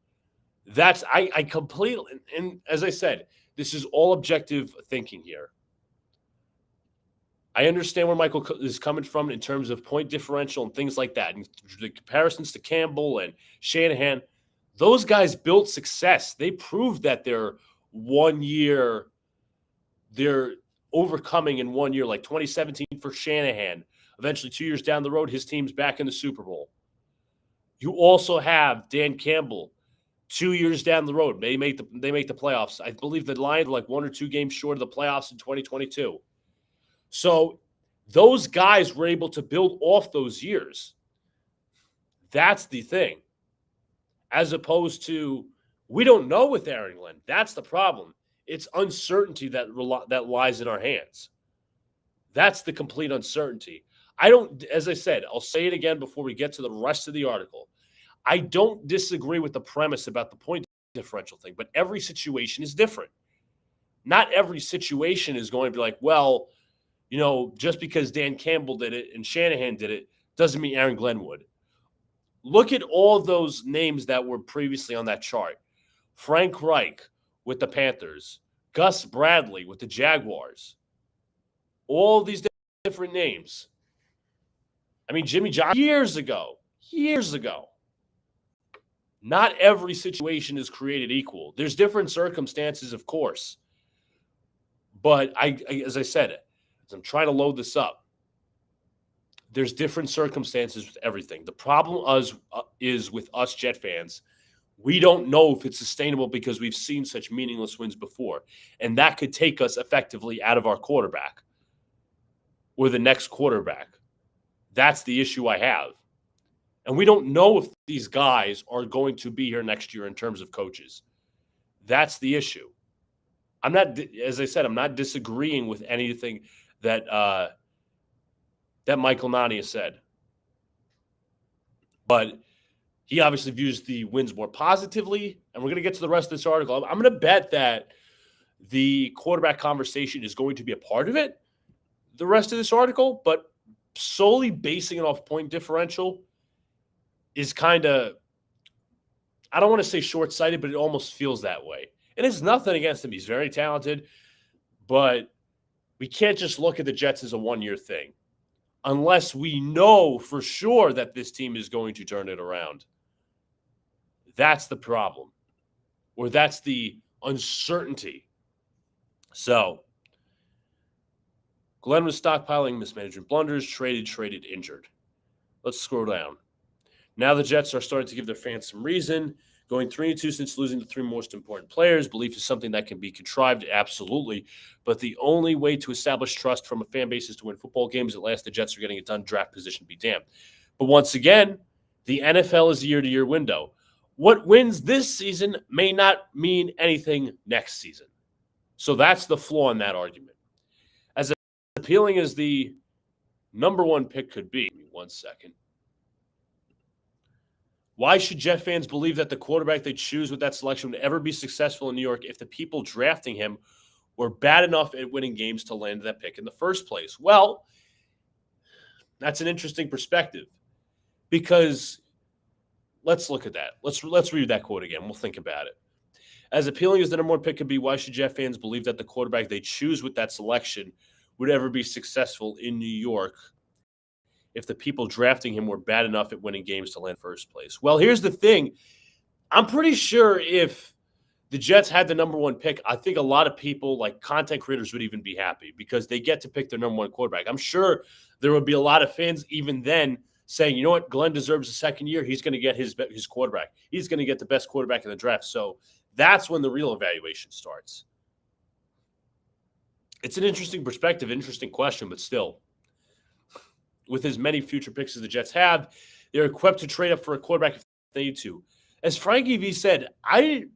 That's I completely, and as I said, this is all objective thinking here. I understand where Michael is coming from in terms of point differential and things like that. And the comparisons to Campbell and Shanahan, those guys built success. They proved that they're overcoming in 1 year, like 2017 for Shanahan. Eventually, 2 years down the road, his team's back in the Super Bowl. You also have Dan Campbell. 2 years down the road, they make the playoffs. I believe the Lions were like 1 or 2 games short of the playoffs in 2022. So those guys were able to build off those years. That's the thing. As opposed to, we don't know with Aaron Glenn. That's the problem. It's uncertainty that lies in our hands. That's the complete uncertainty. As I said, I'll say it again before we get to the rest of the article. I don't disagree with the premise about the point differential thing, but every situation is different. Not every situation is going to be like, well, just because Dan Campbell did it and Shanahan did it doesn't mean Aaron Glenn would. Look at all those names that were previously on that chart. Frank Reich with the Panthers, Gus Bradley with the Jaguars. All these different names. I mean, Jimmy Johnson years ago. Not every situation is created equal. There's different circumstances, of course. But as I said, as I'm trying to load this up, There's different circumstances with everything. The problem is with us Jet fans. We don't know if it's sustainable because we've seen such meaningless wins before. And that could take us effectively out of our quarterback or the next quarterback. That's the issue I have. And we don't know if these guys are going to be here next year in terms of coaches. That's the issue. I'm not, as I said, I'm not disagreeing with anything that that Michael Nania said. But he obviously views the wins more positively, and we're going to get to the rest of this article. I'm going to bet that the quarterback conversation is going to be a part of it, the rest of this article, but solely basing it off point differential is kind of, I don't want to say short-sighted, but it almost feels that way. And it's nothing against him. He's very talented, but we can't just look at the Jets as a one-year thing unless we know for sure that this team is going to turn it around. That's the problem, or that's the uncertainty. So, Glenn was stockpiling mismanagement blunders, traded, injured. Let's scroll down. Now the Jets are starting to give their fans some reason. Going 3-2 since losing the three most important players. Belief is something that can be contrived, absolutely. But the only way to establish trust from a fan base is to win football games. At last, the Jets are getting it done. Draft position be damned. But once again, the NFL is a year-to-year window. What wins this season may not mean anything next season. So that's the flaw in that argument. As appealing as the number one pick could be, give me 1 second. Why should Jet fans believe that the quarterback they choose with that selection would ever be successful in New York if the people drafting him were bad enough at winning games to land that pick in the first place? Well, that's an interesting perspective because let's look at that. Let's read that quote again. We'll think about it. As appealing as the number one pick could be, why should Jet fans believe that the quarterback they choose with that selection would ever be successful in New York if the people drafting him were bad enough at winning games to land first place? Well, here's the thing. I'm pretty sure if the Jets had the number one pick, I think a lot of people, like content creators, would even be happy because they get to pick their number one quarterback. I'm sure there would be a lot of fans even then saying, you know what, Glenn deserves a second year. He's going to get his quarterback. He's going to get the best quarterback in the draft. So that's when the real evaluation starts. It's an interesting perspective, interesting question, but still, with as many future picks as the Jets have, they're equipped to trade up for a quarterback if they need to. As Frankie V said, I'm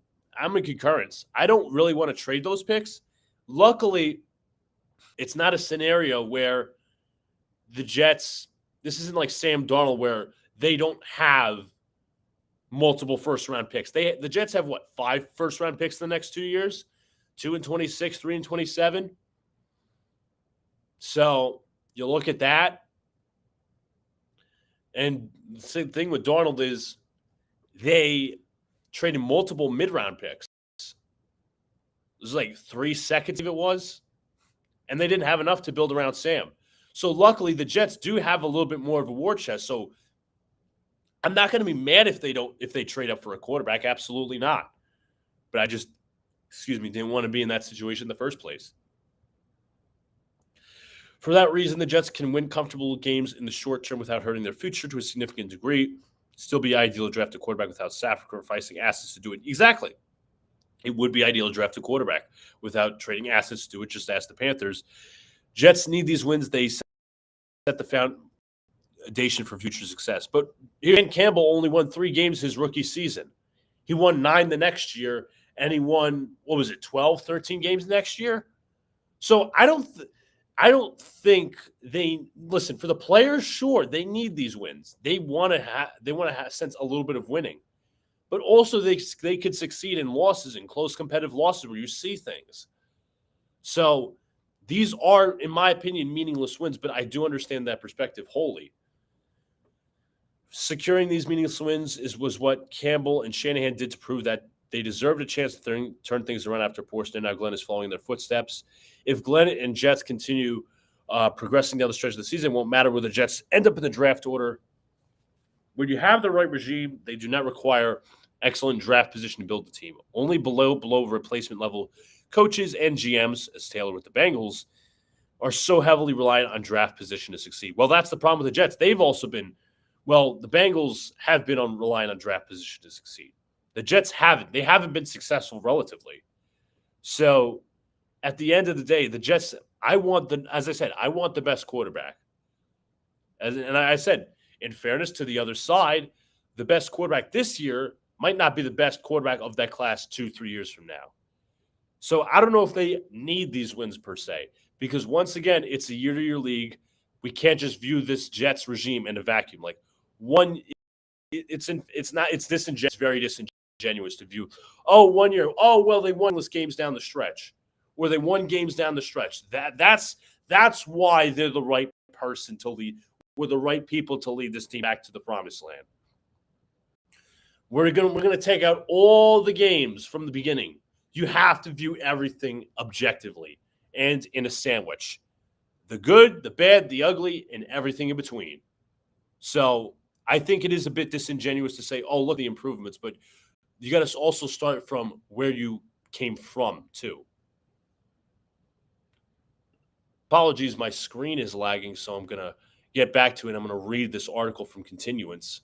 in concurrence. I don't really want to trade those picks. Luckily, it's not a scenario where the Jets, this isn't like Sam Darnold where they don't have multiple first-round picks. The Jets have, 5 first-round picks the next 2 years? 2 in 26, 3 in 27? So you look at that. And the same thing with Darnold is they traded multiple mid-round picks. It was like 3 seconds if it was. And they didn't have enough to build around Sam. So luckily the Jets do have a little bit more of a war chest. So I'm not going to be mad if they trade up for a quarterback. Absolutely not. But I just, didn't want to be in that situation in the first place. For that reason, the Jets can win comfortable games in the short term without hurting their future to a significant degree. Still be ideal to draft a quarterback without sacrificing assets to do it. Exactly. It would be ideal to draft a quarterback without trading assets to do it. Just ask the Panthers. Jets need these wins. They set the foundation for future success. But Dan Campbell only won 3 games his rookie season. He won 9 the next year, and he won, 12, 13 games next year? So I don't think they listen for the players. Sure, they need these wins. They want to sense a little bit of winning, but also they could succeed in losses, in close competitive losses where you see things. So these are, in my opinion, meaningless wins. But I do understand that perspective wholly. Securing these meaningless wins was what Campbell and Shanahan did to prove that they deserved a chance to turn things around after Porsten. Now Glenn is following their footsteps. If Glenn and Jets continue progressing down the stretch of the season, it won't matter where the Jets end up in the draft order. When you have the right regime, they do not require excellent draft position to build the team. Only below replacement level coaches and GMs, as Taylor with the Bengals, are so heavily reliant on draft position to succeed. Well, that's the problem with the Jets. They've also been, well, the Bengals have been relying on draft position to succeed. The Jets haven't. They haven't been successful relatively. So at the end of the day, the Jets, as I said, I want the best quarterback. And I said, in fairness to the other side, the best quarterback this year might not be the best quarterback of that class 2-3 years from now. So I don't know if they need these wins per se, because once again, it's a year-to-year league. We can't just view this Jets regime in a vacuum. Like it's very disingenuous to view. Oh, 1 year. Oh, well, they won games down the stretch, or they won games down the stretch. That's why they're the right person to lead. We're the right people to lead this team back to the promised land. We're gonna take out all the games from the beginning. You have to view everything objectively and in a sandwich. The good, the bad, the ugly, and everything in between. So I think it is a bit disingenuous to say, oh, look at the improvements, but you got to also start from where you came from, too. Apologies, my screen is lagging, so I'm going to get back to it. I'm going to read this article from Continuance.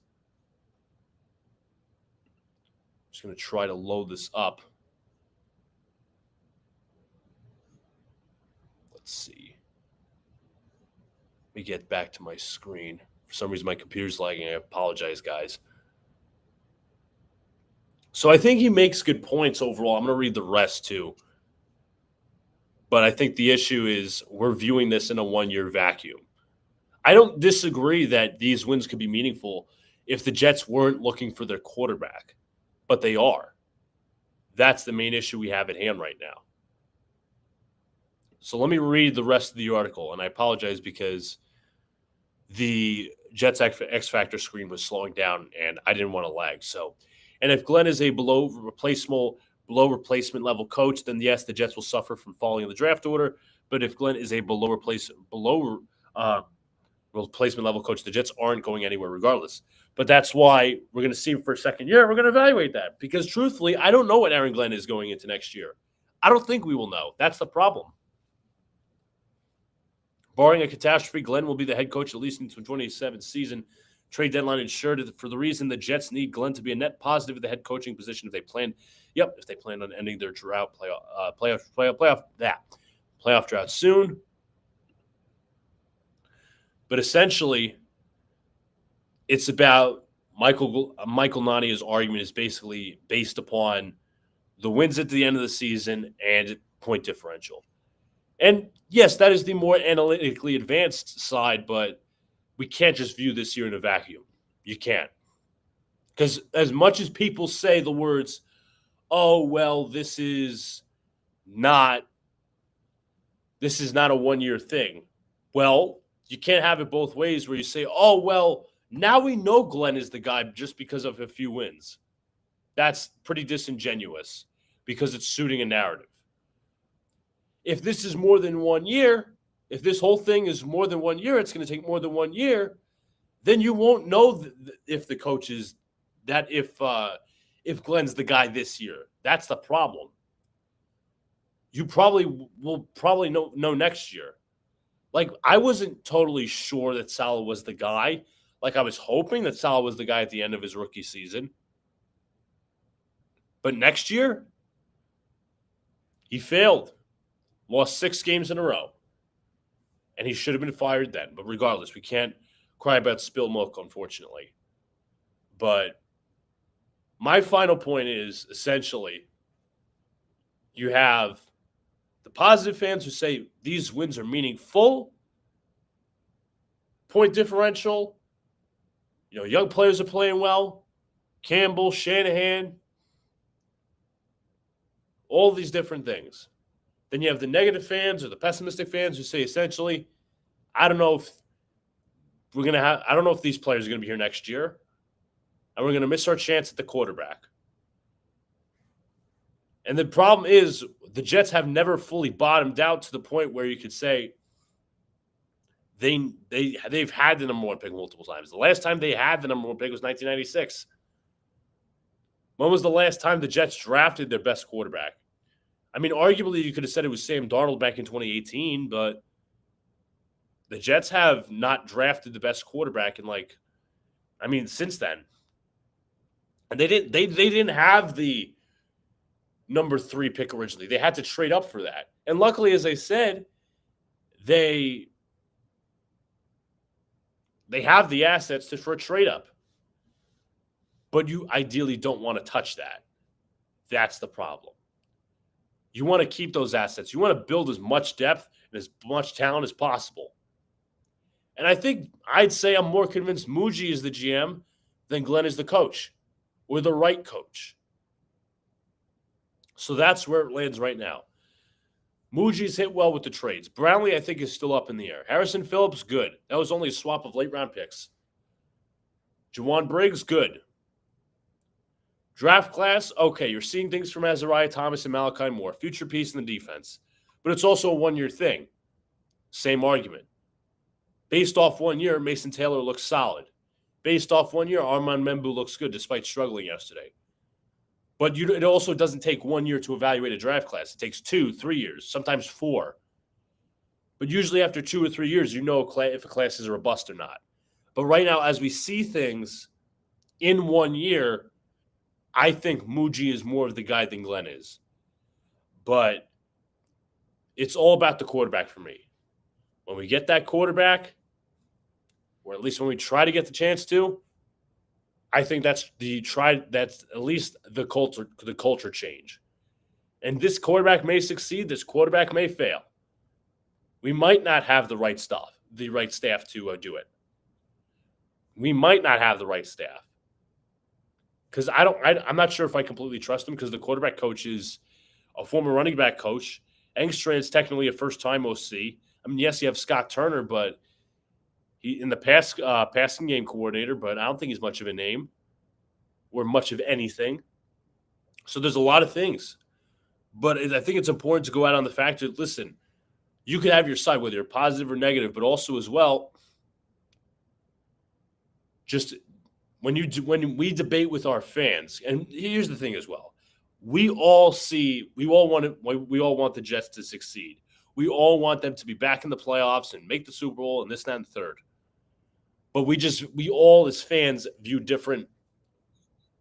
I'm just going to try to load this up. Let's see. Let me get back to my screen. For some reason, my computer's lagging. I apologize, guys. So I think he makes good points overall. I'm going to read the rest, too. But I think the issue is we're viewing this in a one-year vacuum. I don't disagree that these wins could be meaningful if the Jets weren't looking for their quarterback, but they are. That's the main issue we have at hand right now. So let me read the rest of the article, and I apologize because the Jets X Factor screen was slowing down, and I didn't want to lag. So, and if Glenn is a below replacement level coach, then yes, the Jets will suffer from falling in the draft order. But if Glenn is a below replacement level coach, the Jets aren't going anywhere regardless. But that's why we're going to see him for a second year. We're going to evaluate that because truthfully, I don't know what Aaron Glenn is going into next year. I don't think we will know. That's the problem. Barring a catastrophe, Glenn will be the head coach at least into the 2027 season. Trade deadline ensured for the reason the Jets need Glenn to be a net positive at the head coaching position if they plan on ending their drought playoff drought soon. But essentially, it's about Michael Nania's argument is basically based upon the wins at the end of the season and point differential. And yes, that is the more analytically advanced side, but we can't just view this year in a vacuum. You can't. Because as much as people say the words, oh, well, this is not a one-year thing. Well, you can't have it both ways where you say, oh, well, now we know Glenn is the guy just because of a few wins. That's pretty disingenuous because it's suiting a narrative. If this is more than 1 year, if this whole thing is more than 1 year, it's going to take more than 1 year, then you won't know if the coach is that if Glenn's the guy this year. That's the problem. You will know next year. Like, I wasn't totally sure that Saleh was the guy. Like, I was hoping that Saleh was the guy at the end of his rookie season. But next year, he failed. Lost 6 games in a row. And he should have been fired then. But regardless, we can't cry about spilled milk, unfortunately. But my final point is, essentially, you have the positive fans who say these wins are meaningful, point differential, young players are playing well, Campbell, Shanahan, all these different things. Then you have the negative fans or the pessimistic fans who say essentially, I don't know if these players are going to be here next year, and we're going to miss our chance at the quarterback. And the problem is the Jets have never fully bottomed out to the point where you could say they've had the number one pick multiple times. The last time they had the number one pick was 1996. When was the last time the Jets drafted their best quarterback? I mean, arguably you could have said it was Sam Darnold back in 2018, but The Jets have not drafted the best quarterback since then. And they didn't have the number 3 pick originally. They had to trade up for that. And luckily, as I said, they have the assets for a trade up. But you ideally don't want to touch that. That's the problem. You want to keep those assets. You want to build as much depth and as much talent as possible. And I'd say I'm more convinced Muji is the GM than Glenn is the coach, or the right coach. So that's where it lands right now. Muji's hit well with the trades. Brownlee, I think, is still up in the air. Harrison Phillips, good. That was only a swap of late-round picks. Juwan Briggs, good. Draft class, okay, you're seeing things from Azariah Thomas and Malachi Moore. Future piece in the defense. But it's also a one-year thing. Same argument. Based off 1 year, Mason Taylor looks solid. Based off 1 year, Armand Membu looks good despite struggling yesterday. But it also doesn't take 1 year to evaluate a draft class. It takes 2, 3 years, sometimes 4. But usually after 2 or 3 years, you know if a class is a bust or not. But right now, as we see things in 1 year, I think Muji is more of the guy than Glenn is. But it's all about the quarterback for me. When we get that quarterback, or at least when we try to get the chance to, I think that's at least the culture change. And this quarterback may succeed, this quarterback may fail. We might not have the right staff to do it. We might not have the right staff. Because I'm not sure if I completely trust him, because the quarterback coach is a former running back coach. Engstrand's technically a first-time OC. I mean, yes, you have Scott Turner, but he in the past passing game coordinator, but I don't think he's much of a name or much of anything. So there's a lot of things. But I think it's important to go out on the fact that, listen, you could have your side, whether you're positive or negative, but also as well, just when we debate with our fans, and here's the thing as well. We all want the Jets to succeed. We all want them to be back in the playoffs and make the Super Bowl and this, that, and the third. But we all as fans view different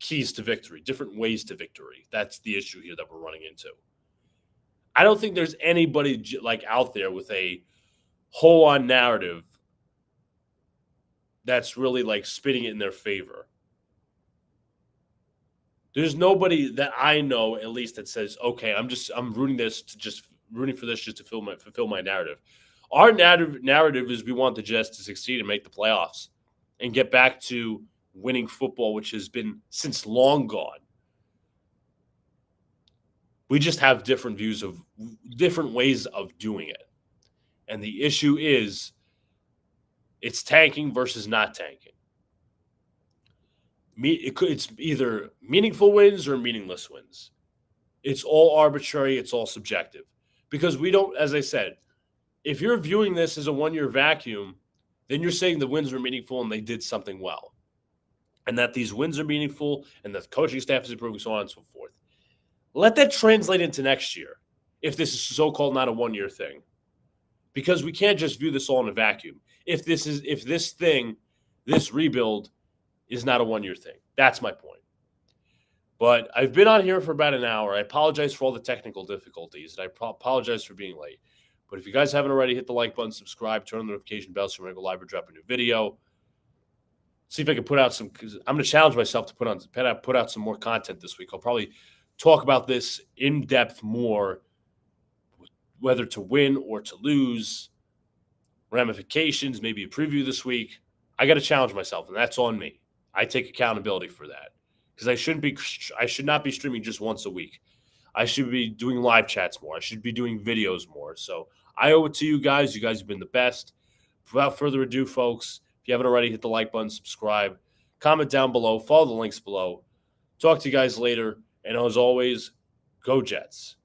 keys to victory, different ways to victory. That's the issue here that we're running into. I don't think there's anybody out there with a whole-on narrative that's really spinning it in their favor. There's nobody that I know, at least, that says, okay, I'm rooting for this just to fulfill my narrative. Our narrative is we want the Jets to succeed and make the playoffs and get back to winning football, which has been since long gone. We just have different ways of doing it. And the issue is it's tanking versus not tanking. It's either meaningful wins or meaningless wins. It's all arbitrary. It's all subjective. Because we don't, as I said, if you're viewing this as a one-year vacuum, then you're saying the wins were meaningful and they did something well. And that these wins are meaningful and the coaching staff is improving, so on and so forth. Let that translate into next year if this is so-called not a one-year thing. Because we can't just view this all in a vacuum. If this rebuild is not a one-year thing. That's my point. But I've been on here for about an hour. I apologize for all the technical difficulties, and I apologize for being late. But if you guys haven't already, hit the like button, subscribe, turn on the notification bell so when I go live or drop a new video. See if I can put out some – because I'm going to challenge myself to put out some more content this week. I'll probably talk about this in depth more, whether to win or to lose, ramifications, maybe a preview this week. I got to challenge myself, and that's on me. I take accountability for that because I should not be streaming just once a week. I should be doing live chats more. I should be doing videos more. So I owe it to you guys. You guys have been the best. Without further ado, folks, if you haven't already, hit the like button, subscribe, comment down below, follow the links below. Talk to you guys later. And as always, go Jets.